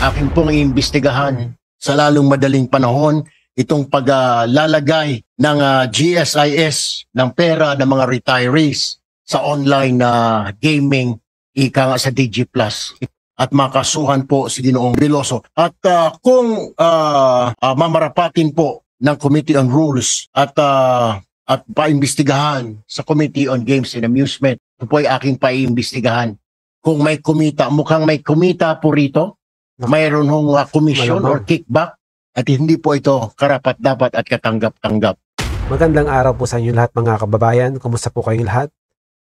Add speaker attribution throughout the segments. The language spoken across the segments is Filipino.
Speaker 1: Aking pong iimbestigahan sa lalong madaling panahon itong paglalagay ng GSIS ng pera ng mga retirees sa online gaming ika nga sa DG Plus at makasuhan po si Ginoong Veloso. At kung mamarapatin po ng Committee on Rules at paimbestigahan sa Committee on Games and Amusement, ito po ay aking paimbestigahan. Kung may kumita, mukhang may kumita po rito, mayroon hong commission or kickback at hindi po ito karapat-dapat at katanggap-tanggap.
Speaker 2: Magandang araw po sa inyo lahat mga kababayan. Kumusta po kayong lahat?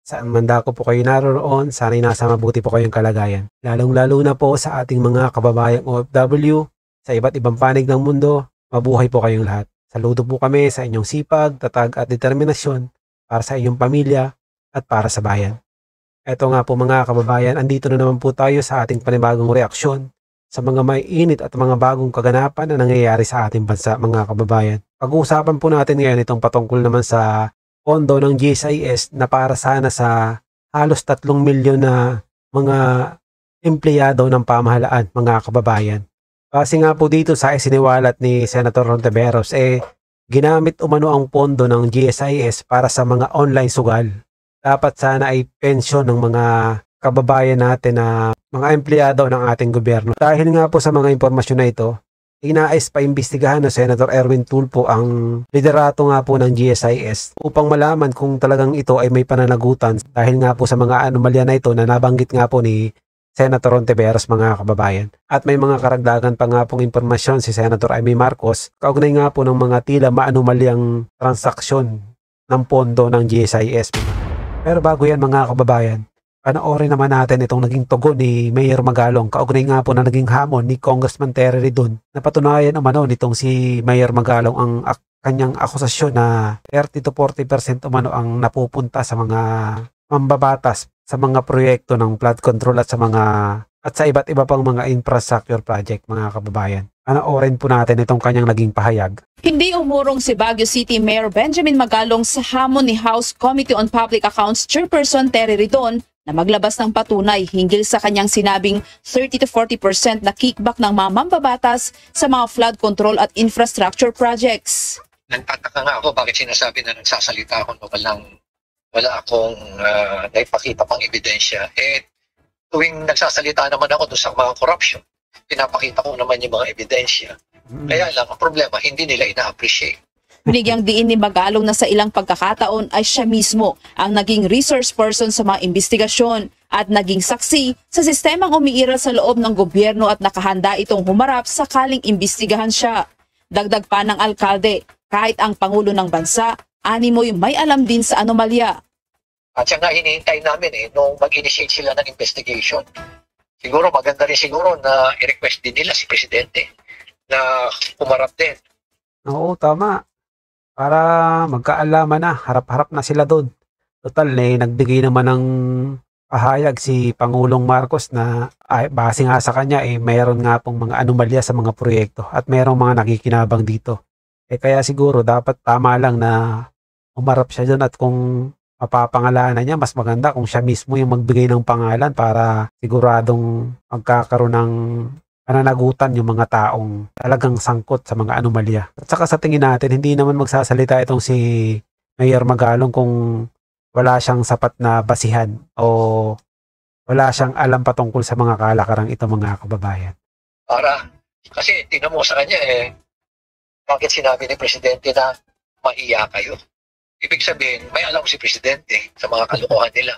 Speaker 2: Saan man ko po kayo naroon, sana'y nasa mabuti po kayong kalagayan. Lalong-lalo na po sa ating mga kababayang OFW sa iba't ibang panig ng mundo, mabuhay po kayong lahat. Saludo po kami sa inyong sipag, tatag at determinasyon para sa inyong pamilya at para sa bayan. Eto nga po mga kababayan, andito na naman po tayo sa ating panibagong reaksyon sa mga may init at mga bagong kaganapan na nangyayari sa ating bansa mga kababayan. Pag-uusapan po natin ngayon itong patungkol naman sa pondo ng GSIS na para sana sa halos 3 milyon na mga empleyado ng pamahalaan mga kababayan. Kasi nga po dito sa isiniwalat ni Senator Hontiveros, ginamit umano ang pondo ng GSIS para sa mga online sugal. Dapat sana ay pensyon ng mga kababayan natin na mga empleyado ng ating gobyerno. Dahil nga po sa mga impormasyon na ito, inais pa imbestigahan ng Senator Erwin Tulfo ang liderato nga po ng GSIS upang malaman kung talagang ito ay may pananagutan dahil nga po sa mga anomalya na ito na nabanggit nga po ni Senator Hontiveros mga kababayan. At may mga karagdagan pa nga pong impormasyon si Senator Amy Marcos kaugnay nga po ng mga tila maanomalyang transaksyon ng pondo ng GSIS. Pero bago yan mga kababayan, panoorin naman natin itong naging tugon ni Mayor Magalong kaugnay nga po na naging hamon ni Congressman Terry Ridon na patunayan umano nitong si Mayor Magalong ang kanyang akusasyon na 30 to 40% umano ang napupunta sa mga mambabatas sa mga proyekto ng flood control at sa iba't iba pang mga infrastructure project mga kababayan. Panoorin po natin itong kanyang naging pahayag.
Speaker 3: Hindi umurong si Baguio City Mayor Benjamin Magalong sa hamon ni House Committee on Public Accounts Chairperson Terry Ridon na maglabas ng patunay hinggil sa kanyang sinabing 30 to 40% na kickback ng mga mambabatas sa mga flood control at infrastructure projects.
Speaker 4: Nagtataka nga ako bakit sinasabi na nagsasalita ako na wala akong naipakita pang ebidensya. Tuwing nagsasalita naman ako doon sa mga corruption, pinapakita ko naman yung mga ebidensya. Kaya lang, ang problema, hindi nila ina-appreciate.
Speaker 3: Binigyang diin ni Magalong na sa ilang pagkakataon ay siya mismo ang naging resource person sa mga investigasyon at naging saksi sa sistemang umiiral sa loob ng gobyerno at nakahanda itong humarap sakaling imbestigahan siya. Dagdag pa ng alkalde, kahit ang Pangulo ng Bansa, animoy may alam din sa anomalya.
Speaker 4: At siya nga hinihintay namin nung mag-initiate sila ng investigation. Siguro maganda rin siguro na i-request din nila si Presidente na humarap din.
Speaker 2: Oo, tama. Para magkaalaman na, harap-harap na sila doon. Total, nagbigay naman ng pahayag si Pangulong Marcos na base nga sa kanya, mayroon nga pong mga anomalya sa mga proyekto at mayroong mga nakikinabang dito. Kaya siguro dapat tama lang na umarap siya doon at kung mapapangalanan niya, mas maganda kung siya mismo yung magbigay ng pangalan para siguradong magkakaroon ng pananagutan yung mga taong talagang sangkot sa mga anomalya. At saka sa tingin natin, hindi naman magsasalita itong si Mayor Magalong kung wala siyang sapat na basihan o wala siyang alam patungkol sa mga kalakarang ito mga kababayan.
Speaker 4: Kasi tingnan mo sa kanya bakit sinabi ni Presidente na maiya kayo? Ibig sabihin, may alam si Presidente sa mga kalokohan nila.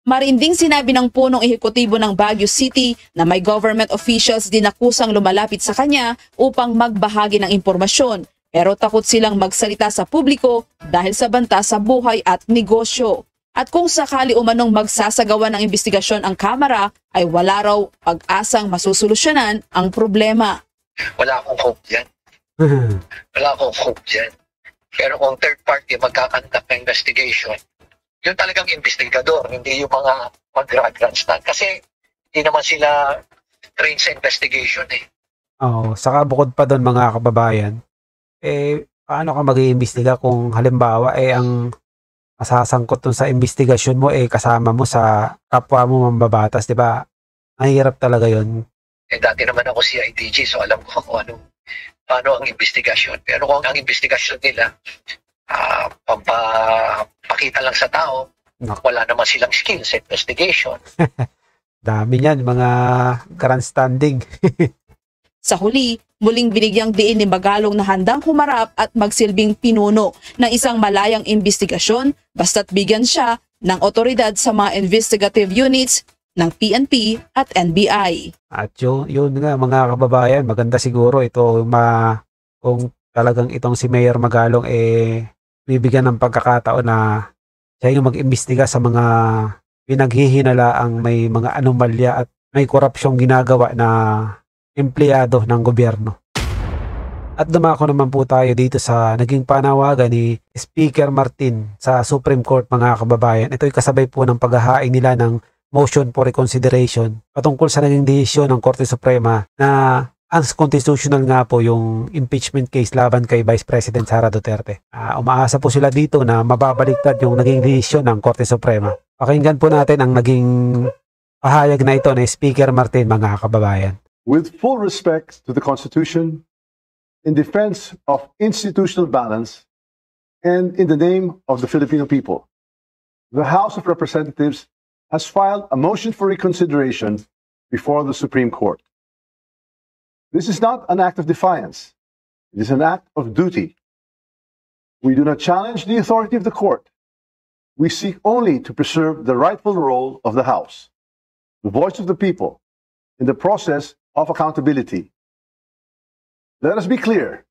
Speaker 3: Marinding sinabi ng punong ehekutibo ng Baguio City na may government officials din akusang lumalapit sa kanya upang magbahagi ng impormasyon. Pero takot silang magsalita sa publiko dahil sa banta sa buhay at negosyo. At kung sakali umanong magsasagawa ng investigasyon ang Kamara, ay wala raw pag-asang masusolusyonan ang problema.
Speaker 4: Wala akong hope dyan. Wala akong hope dyan. Pero kung third party magkakandak ng investigation, yung talagang investigador, hindi yung mga mag-grandstand. Kasi hindi naman sila trained sa investigation
Speaker 2: Oo, saka bukod pa doon mga kababayan, paano ka mag-iimbestiga kung halimbawa ang masasangkot dun sa investigasyon mo kasama mo sa kapwa mo mambabatas, di ba? Ang hirap talaga yon.
Speaker 4: Dati naman ako CIDG, so alam ko kung paano ang investigasyon. Pero kung ang investigasyon nila, pampakita lang sa tao, wala naman silang skills sa investigation.
Speaker 2: Dami niyan, mga grandstanding.
Speaker 3: Sa huli, muling binigyang diin ni Magalong na handang humarap at magsilbing pinuno ng isang malayang investigasyon basta't bigyan siya ng otoridad sa mga investigative units ng PNP at NBI.
Speaker 2: At yun nga mga kababayan, maganda siguro ito kung talagang itong si Mayor Magalong bibigyan ng pagkakataon na siya yung mag-imbestiga sa mga pinaghihinalaang may mga anomalya at may korupsyong ginagawa na empleyado ng gobyerno. At dumako naman po tayo dito sa naging panawagan ni Speaker Martin sa Supreme Court mga kababayan. Ito'y kasabay po ng paghahain nila ng motion for reconsideration patungkol sa naging desisyon ng Korte Suprema na unconstitutional nga po yung impeachment case laban kay Vice President Sara Duterte. Umaasa po sila dito na mababaliktad yung naging desisyon ng Korte Suprema. Pakinggan po natin ang naging pahayag na ito ni Speaker Martin mga kababayan.
Speaker 5: With full respect to the Constitution, in defense of institutional balance, and in the name of the Filipino people, the House of Representatives has filed a motion for reconsideration before the Supreme Court. This is not an act of defiance. It is an act of duty. We do not challenge the authority of the court. We seek only to preserve the rightful role of the House, the voice of the people, in the process of accountability. Let us be clear.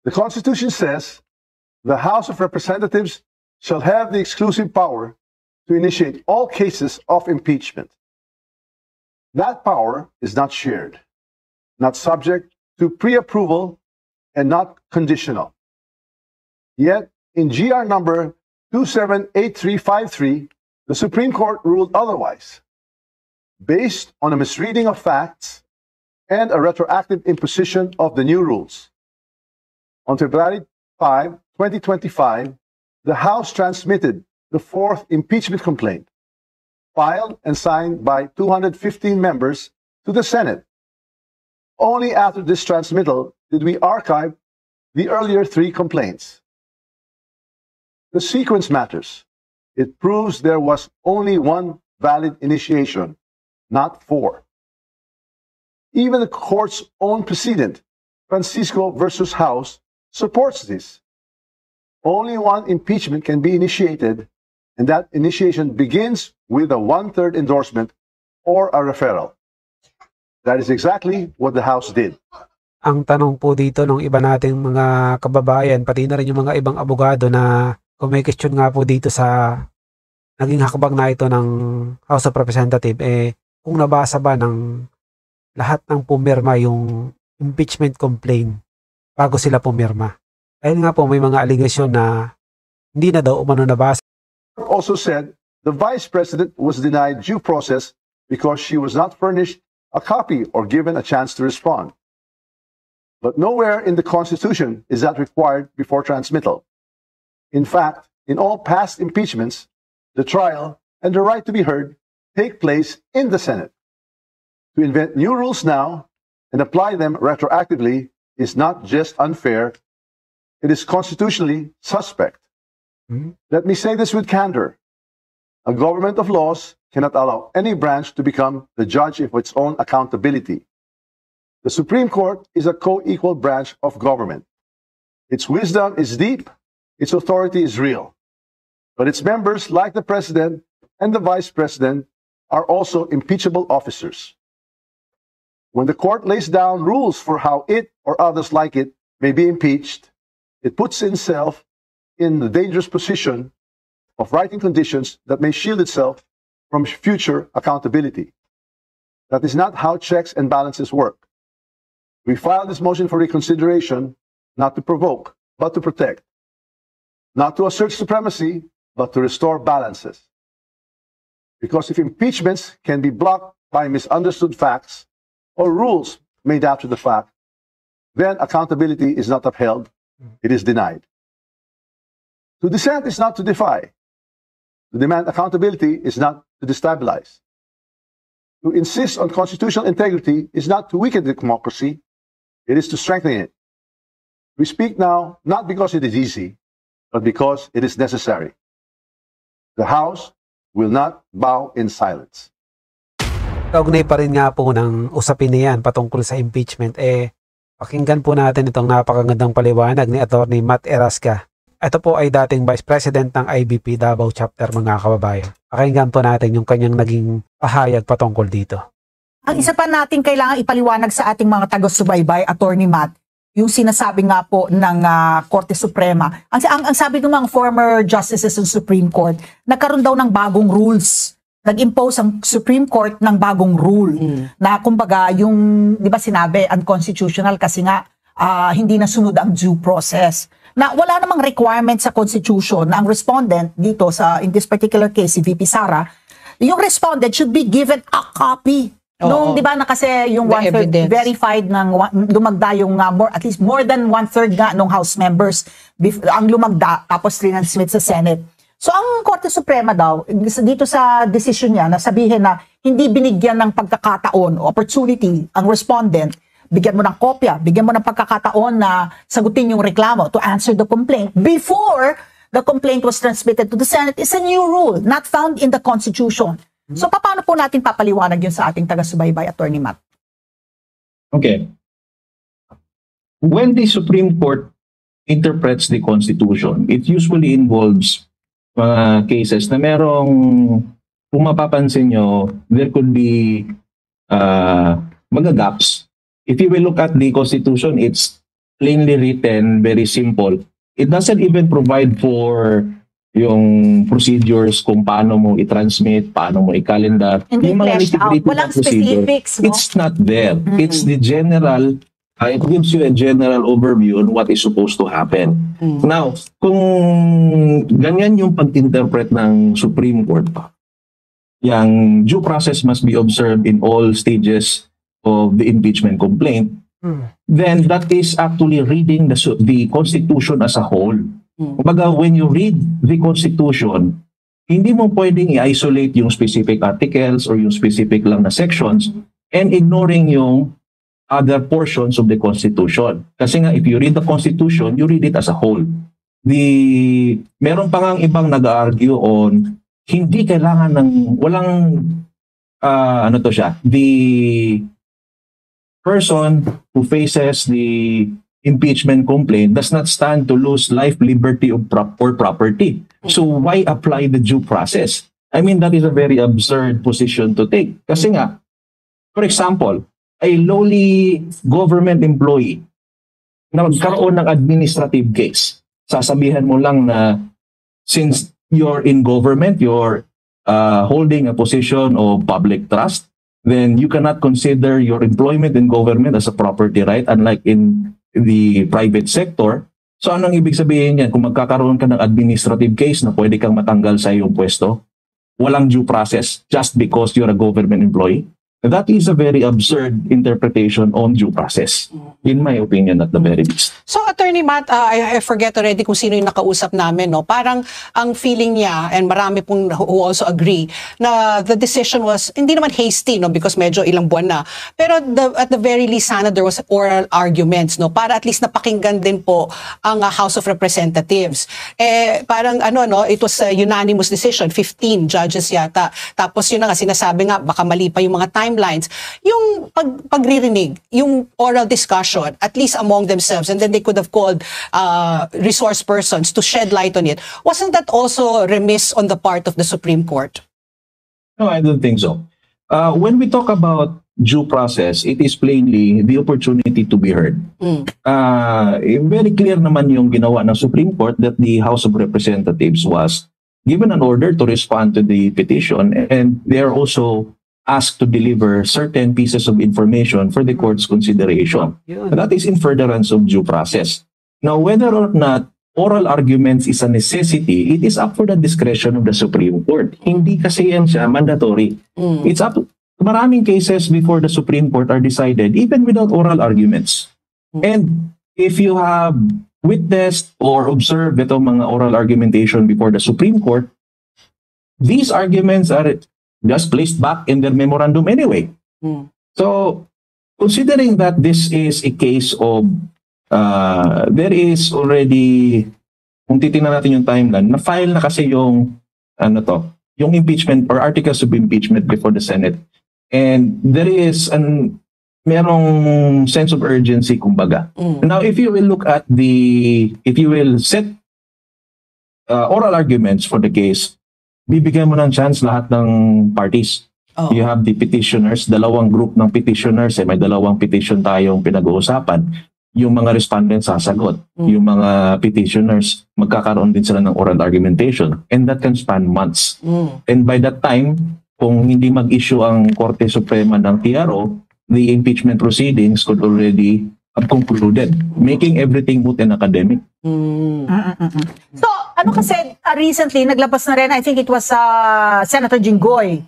Speaker 5: The Constitution says the House of Representatives shall have the exclusive power to initiate all cases of impeachment. That power is not shared, not subject to pre-approval, and not conditional. Yet, in GR number 278353, the Supreme Court ruled otherwise, based on a misreading of facts and a retroactive imposition of the new rules. On February 5, 2025, the House transmitted the fourth impeachment complaint, filed and signed by 215 members, to the Senate. Only after this transmittal did we archive the earlier three complaints. The sequence matters. It proves there was only one valid initiation, not four. Even the court's own precedent, Francisco versus House, supports this. Only one impeachment can be initiated, and that initiation begins with a one-third endorsement or a referral. That is exactly what the House did.
Speaker 2: Ang tanong po dito ng iba nating mga kababayan, pati na rin yung mga ibang abogado na kung may question nga po dito sa naging hakbang na ito ng House of Representatives, kung nabasa ba ng lahat ng pumirma yung impeachment complaint bago sila pumirma. Dahil nga po may mga aligasyon na hindi na daw umano nabasa.
Speaker 5: Also said the Vice President was denied due process because she was not furnished a copy or given a chance to respond. But nowhere in the Constitution is that required before transmittal. In fact, in all past impeachments, the trial and the right to be heard take place in the Senate. To invent new rules now and apply them retroactively is not just unfair, it is constitutionally suspect. Let me say this with candor. A government of laws cannot allow any branch to become the judge of its own accountability. The Supreme Court is a co-equal branch of government. Its wisdom is deep, its authority is real. But its members, like the President and the Vice President, are also impeachable officers. When the court lays down rules for how it or others like it may be impeached, it puts itself in the dangerous position of writing conditions that may shield itself from future accountability. That is not how checks and balances work. We filed this motion for reconsideration not to provoke, but to protect. Not to assert supremacy, but to restore balances. Because if impeachments can be blocked by misunderstood facts or rules made after the fact, then accountability is not upheld, it is denied. To dissent is not to defy. To demand accountability is not to destabilize. To insist on constitutional integrity is not to weaken democracy, it is to strengthen it. We speak now not because it is easy, but because it is necessary. The House will not bow in silence.
Speaker 2: Kaugnay pa rin nga po ng usapin na yan patungkol sa impeachment, pakinggan po natin itong napakagandang paliwanag ni Atty. Matt Erasca. Ito po ay dating Vice President ng IBP Davao Chapter, mga kababayan. Pakinggan po natin yung kanyang naging pahayag patungkol dito.
Speaker 6: Ang isa pa natin kailangan ipaliwanag sa ating mga taga-subaybay, Atty. Matt, yung sinasabi nga po ng Korte Suprema. Ang sabi ng mga former justices ng Supreme Court, nagkaroon daw ng bagong rules. Nag-impose ang Supreme Court ng bagong rule na kumbaga yung, di ba sinabi, unconstitutional kasi nga hindi nasunod ang due process. Na wala namang requirement sa Constitution na ang respondent dito in this particular case, si VP Sara, yung respondent should be given a copy. Nung, di ba, na kasi yung one-third verified ng lumagda yung at least more than one-third nga ng House members ang lumagda tapos transmit sa Senate. So, ang Korte Suprema daw, dito sa decision niya, na sabihin na hindi binigyan ng pagkakataon o opportunity ang respondent, bigyan mo ng kopya, bigyan mo ng pagkakataon na sagutin yung reklamo to answer the complaint before the complaint was transmitted to the Senate is a new rule not found in the Constitution. So, paano po natin papaliwanag yun sa ating taga-subaybay, Atty. Matt?
Speaker 7: Okay. When the Supreme Court interprets the Constitution, it usually involves cases na merong, kung mapapansin nyo, there could be mga gaps. If you will look at the Constitution, it's plainly written, very simple. It doesn't even provide for yung procedures kung paano mo i-transmit, paano mo i-calendar.
Speaker 6: Hindi
Speaker 7: yung mga
Speaker 6: fleshed out. Walang specifics, no?
Speaker 7: It's not there. It's the general, it gives you a general overview on what is supposed to happen. Now, kung ganyan yung pag-interpret ng Supreme Court pa, yung due process must be observed in all stages of the impeachment complaint, then that is actually reading the Constitution as a whole. Kumbaga, when you read the Constitution, hindi mo pwedeng i-isolate yung specific articles or yung specific lang na sections and ignoring yung other portions of the Constitution. Kasi nga, if you read the Constitution, you read it as a whole. Meron pa nga ibang nag-argue on hindi kailangan ng walang the person who faces the impeachment complaint does not stand to lose life, liberty, or property. So why apply the due process? I mean, that is a very absurd position to take. Kasi nga, for example, a lowly government employee na magkaroon ng administrative case, sasabihan mo lang na since you're in government, you're holding a position of public trust, then you cannot consider your employment in government as a property right, unlike in the private sector. So anong ibig sabihin yan? Kung magkakaroon ka ng administrative case na pwede kang matanggal sa iyong pwesto, walang due process just because you're a government employee, that is a very absurd interpretation on due process, in my opinion, at the very least.
Speaker 8: So, Attorney Matt, I forget already kung sino yung nakausap namin, no? Parang ang feeling niya, and marami pong who also agree, na the decision was, hindi naman hasty, no? Because medyo ilang buwan na. Pero at the very least, sana there was oral arguments, no? Para at least napakinggan din po ang House of Representatives. Parang it was a unanimous decision, 15 judges yata. Tapos yun na nga, sinasabi nga, baka mali pa yung mga timelines. Yung pagririnig, yung oral discussion, at least among themselves, and then they could have called resource persons to shed light on it. Wasn't that also remiss on the part of the Supreme Court?
Speaker 7: No, I don't think so. When we talk about due process, it is plainly the opportunity to be heard. Very clear naman yung ginawa ng Supreme Court that the House of Representatives was given an order to respond to the petition, and they are also asked to deliver certain pieces of information for the court's consideration. That is in furtherance of due process. Now, whether or not oral arguments is a necessity, it is up for the discretion of the Supreme Court. Hindi kasi yan siya mandatory. It's up to maraming cases before the Supreme Court are decided even without oral arguments. And if you have witnessed or observed itong mga oral argumentation before the Supreme Court, these arguments are just placed back in their memorandum anyway. So, considering that this is a case of there is already, kung titingnan natin yung timeline, na-file na kasi yung yung impeachment or articles of impeachment before the Senate. And there is merong sense of urgency, kumbaga. Now, if you will look at if you will set oral arguments for the case, bibigyan mo ng chance lahat ng parties. You have the petitioners, dalawang group ng petitioners, may dalawang petition tayong pinag-uusapan. Yung mga respondents sasagot. Yung mga petitioners, magkakaroon din sila ng oral argumentation. And that can span months. And by that time, kung hindi mag-issue ang Korte Suprema ng TRO, the impeachment proceedings could already have concluded, making everything moot and academic.
Speaker 6: So, kasi recently, naglabas na rin, I think it was Senator Jinggoy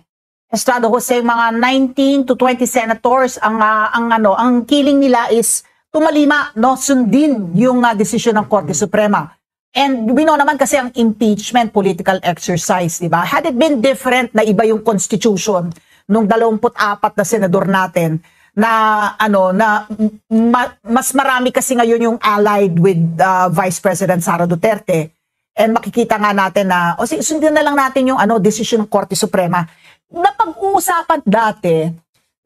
Speaker 6: Estrada Jose, mga 19 to 20 senators, ang killing nila is tumalima, sundin yung desisyon ng Korte Suprema. And we know naman kasi ang impeachment, political exercise, di ba? Had it been different na iba yung constitution nung 24 na senador natin, na mas marami kasi ngayon yung allied with Vice President Sara Duterte. And makikita nga natin na, sundin na lang natin yung decision ng Korte Suprema. Napag-uusapan dati,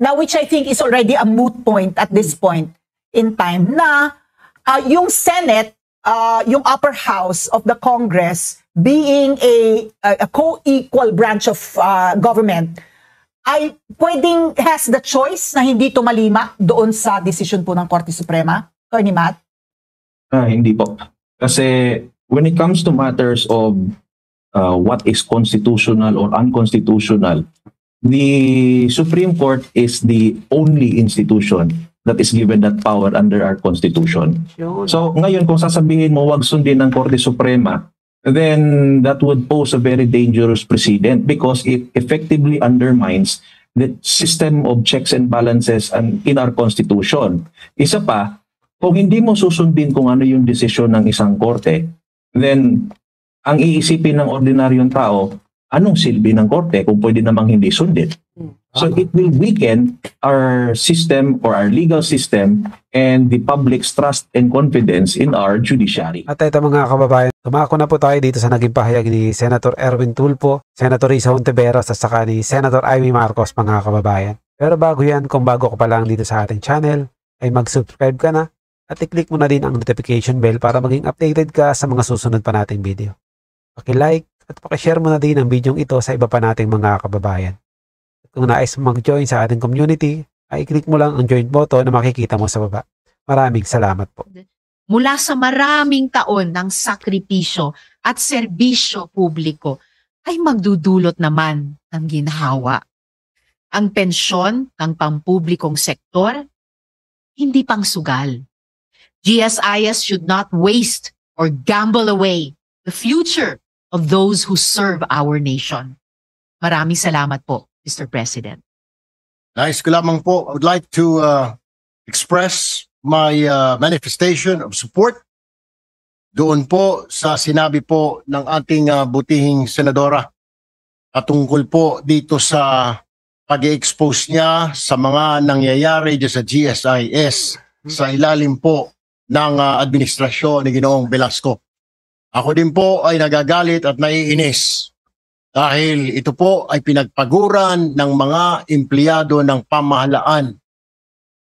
Speaker 6: na which I think is already a moot point at this point in time, na yung Senate, yung upper house of the Congress, being a co-equal branch of government, ay pwedeng has the choice na hindi tumalima doon sa decision po ng Korte Suprema? Attorney Matt?
Speaker 7: Hindi po. Kasi when it comes to matters of what is constitutional or unconstitutional, the Supreme Court is the only institution that is given that power under our Constitution. So ngayon, kung sasabihin mo wag sundin ng Korte Suprema, then that would pose a very dangerous precedent because it effectively undermines the system of checks and balances in our Constitution. Isa pa, kung hindi mo susundin kung ano yung desisyon ng isang korte, then ang iisipin ng ordinaryong tao, anong silbi ng korte kung pwede namang hindi sundin? So it will weaken our system or our legal system and the public's trust and confidence in our judiciary.
Speaker 2: At ito mga kababayan, tumako na po tayo dito sa naging pahayag ni Senator Erwin Tulfo, Senator Risa Hontiveros at saka ni Senator Amy Marcos, mga kababayan. Pero bago yan, kung bago ka pa lang dito sa ating channel, ay mag-subscribe ka na at i-click mo na din ang notification bell para maging updated ka sa mga susunod pa nating video. Paki-like at paki-share mo na din ang video ito sa iba pa nating mga kababayan. Kung nais mag-join sa ating community, ay click mo lang ang join button na makikita mo sa baba. Maraming salamat po.
Speaker 9: Mula sa maraming taon ng sakripisyo at serbisyo publiko, ay magdudulot naman ng ginhawa. Ang pensyon ng pampublikong sektor, hindi pang sugal. GSIS should not waste or gamble away the future of those who serve our nation. Maraming salamat po, Mr. President.
Speaker 1: Nais ko lamang po, I would like to express my manifestation of support doon po sa sinabi po ng ating butihing senadora patungkol po dito sa pag-expose niya sa mga nangyayari dyan sa GSIS sa ilalim po ng administrasyon ni Ginoong Velasco. Ako din po ay nagagalit at naiinis dahil ito po ay pinagpaguran ng mga empleyado ng pamahalaan.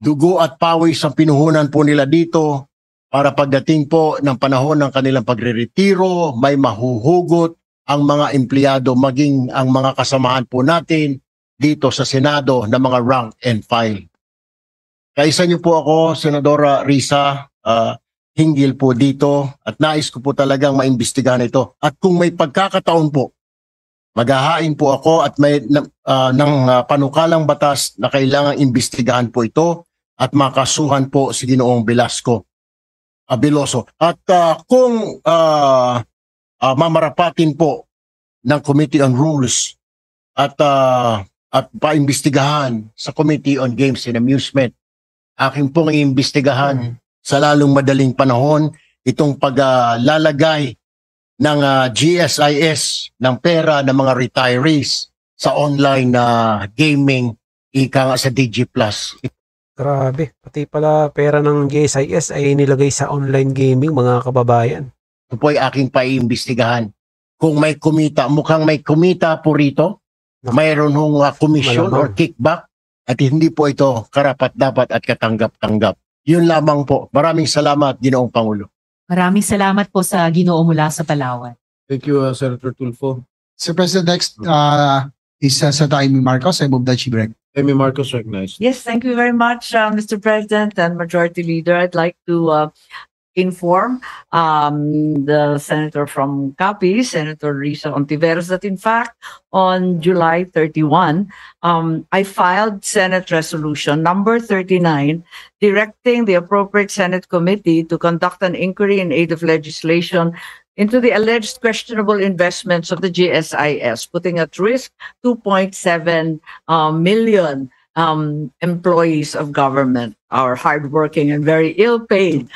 Speaker 1: Dugo at pawis ang pinuhunan po nila dito para pagdating po ng panahon ng kanilang pagre-retiro, may mahuhugot ang mga empleyado maging ang mga kasamahan po natin dito sa Senado na mga rank and file. Kaisa niyo po ako, Senadora Risa, hinggil po dito at nais ko po talagang maimbestigahan ito. At kung may pagkakataon po, maghahain po ako at may ng panukalang batas na kailangang imbestigahan po ito at makasuhan po si Ginoong Veloso. At kung mamarapatin po ng Committee on Rules at paimbestigahan sa Committee on Games and Amusement, aking pong iimbestigahan sa lalong madaling panahon itong paglalagay ng GSIS ng pera ng mga retirees sa online na gaming, ika nga sa DG Plus.
Speaker 2: Grabe, pati pala pera ng GSIS ay nilagay sa online gaming, mga kababayan.
Speaker 1: Ito po ay aking paiimbestigahan. Kung may kumita, mukhang may kumita po rito, mayroon hong commission or
Speaker 2: Malamang.
Speaker 1: kickback, at hindi po ito karapat-dapat at katanggap-tanggap. Yun lamang po. Maraming salamat, Ginoong Pangulo.
Speaker 9: Maraming salamat po sa Ginoo mula sa Palawan.
Speaker 10: Thank you, Senator Tulfo.
Speaker 11: Sir President, next is Senator Amy Marcos. I move that she break.
Speaker 10: Amy Marcos recognized.
Speaker 12: Yes, thank you very much, Mr. President and Majority Leader. I'd like to inform the Senator from Capiz, Senator Risa Ontiveros, that in fact, on July 31, I filed Senate Resolution number 39, directing the appropriate Senate committee to conduct an inquiry in aid of legislation into the alleged questionable investments of the GSIS, putting at risk 2.7 million employees of government, our hardworking and very ill-paid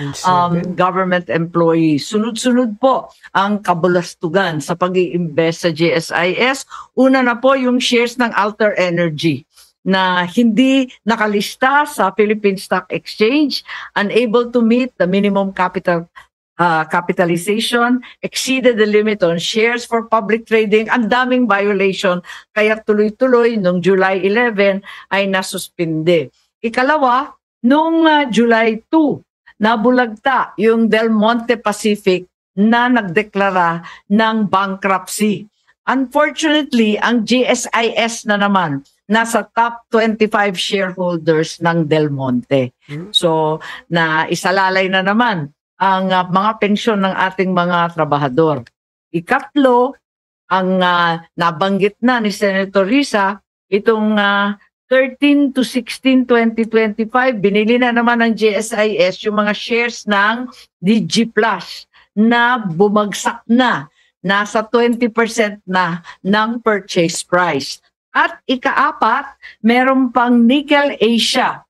Speaker 12: government employees. Sunod-sunod po ang kabulastugan sa pag-i-invest sa GSIS. Una na po yung shares ng Alter Energy na hindi nakalista sa Philippine Stock Exchange, unable to meet the minimum capitalization, exceeded the limit on shares for public trading. Ang daming violation, kaya tuloy-tuloy nung July 11 ay nasuspinde. Ikalawa, nung July 2, nabulagta yung Del Monte Pacific na nagdeklara ng bankruptcy. Unfortunately, ang GSIS na naman nasa top 25 shareholders ng Del Monte. So, na isalalay na naman ang mga pensyon ng ating mga trabahador. Ikatlo, ang nabanggit na ni Senator Risa, itong 13 to 16, 2025, binili na naman ng GSIS yung mga shares ng DG Plus na bumagsak na, nasa 20% na ng purchase price. At ikaapat, meron pang Nickel Asia,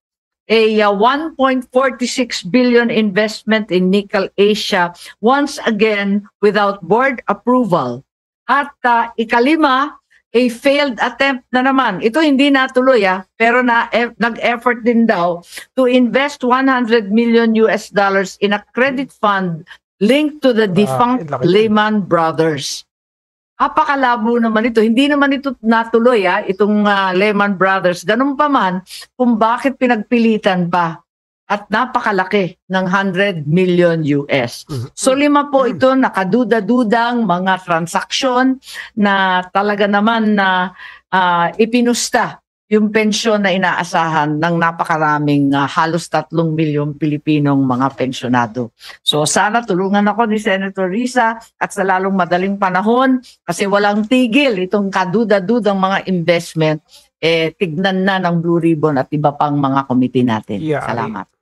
Speaker 12: a 1.46 billion investment in Nickel Asia, once again without board approval. At ikalima, a failed attempt na naman. Ito hindi natuloy pero nag-effort din daw to invest $100 million in a credit fund linked to the defunct Lehman Brothers. Apakalabo naman ito. Hindi naman ito natuloy itong Lehman Brothers. Ganun pa man kung bakit pinagpilitan pa. At napakalaki ng $100 million. So 5 po ito nakaduda-dudang mga transaksyon na talaga naman na ipinusta yung pensyon na inaasahan ng napakaraming halos 3 milyong Pilipinong mga pensyonado. So sana tulungan ako ni Senator Risa at sa lalong madaling panahon kasi walang tigil itong kaduda-dudang mga investment, tignan na ng Blue Ribbon at iba pang mga komite natin. Salamat.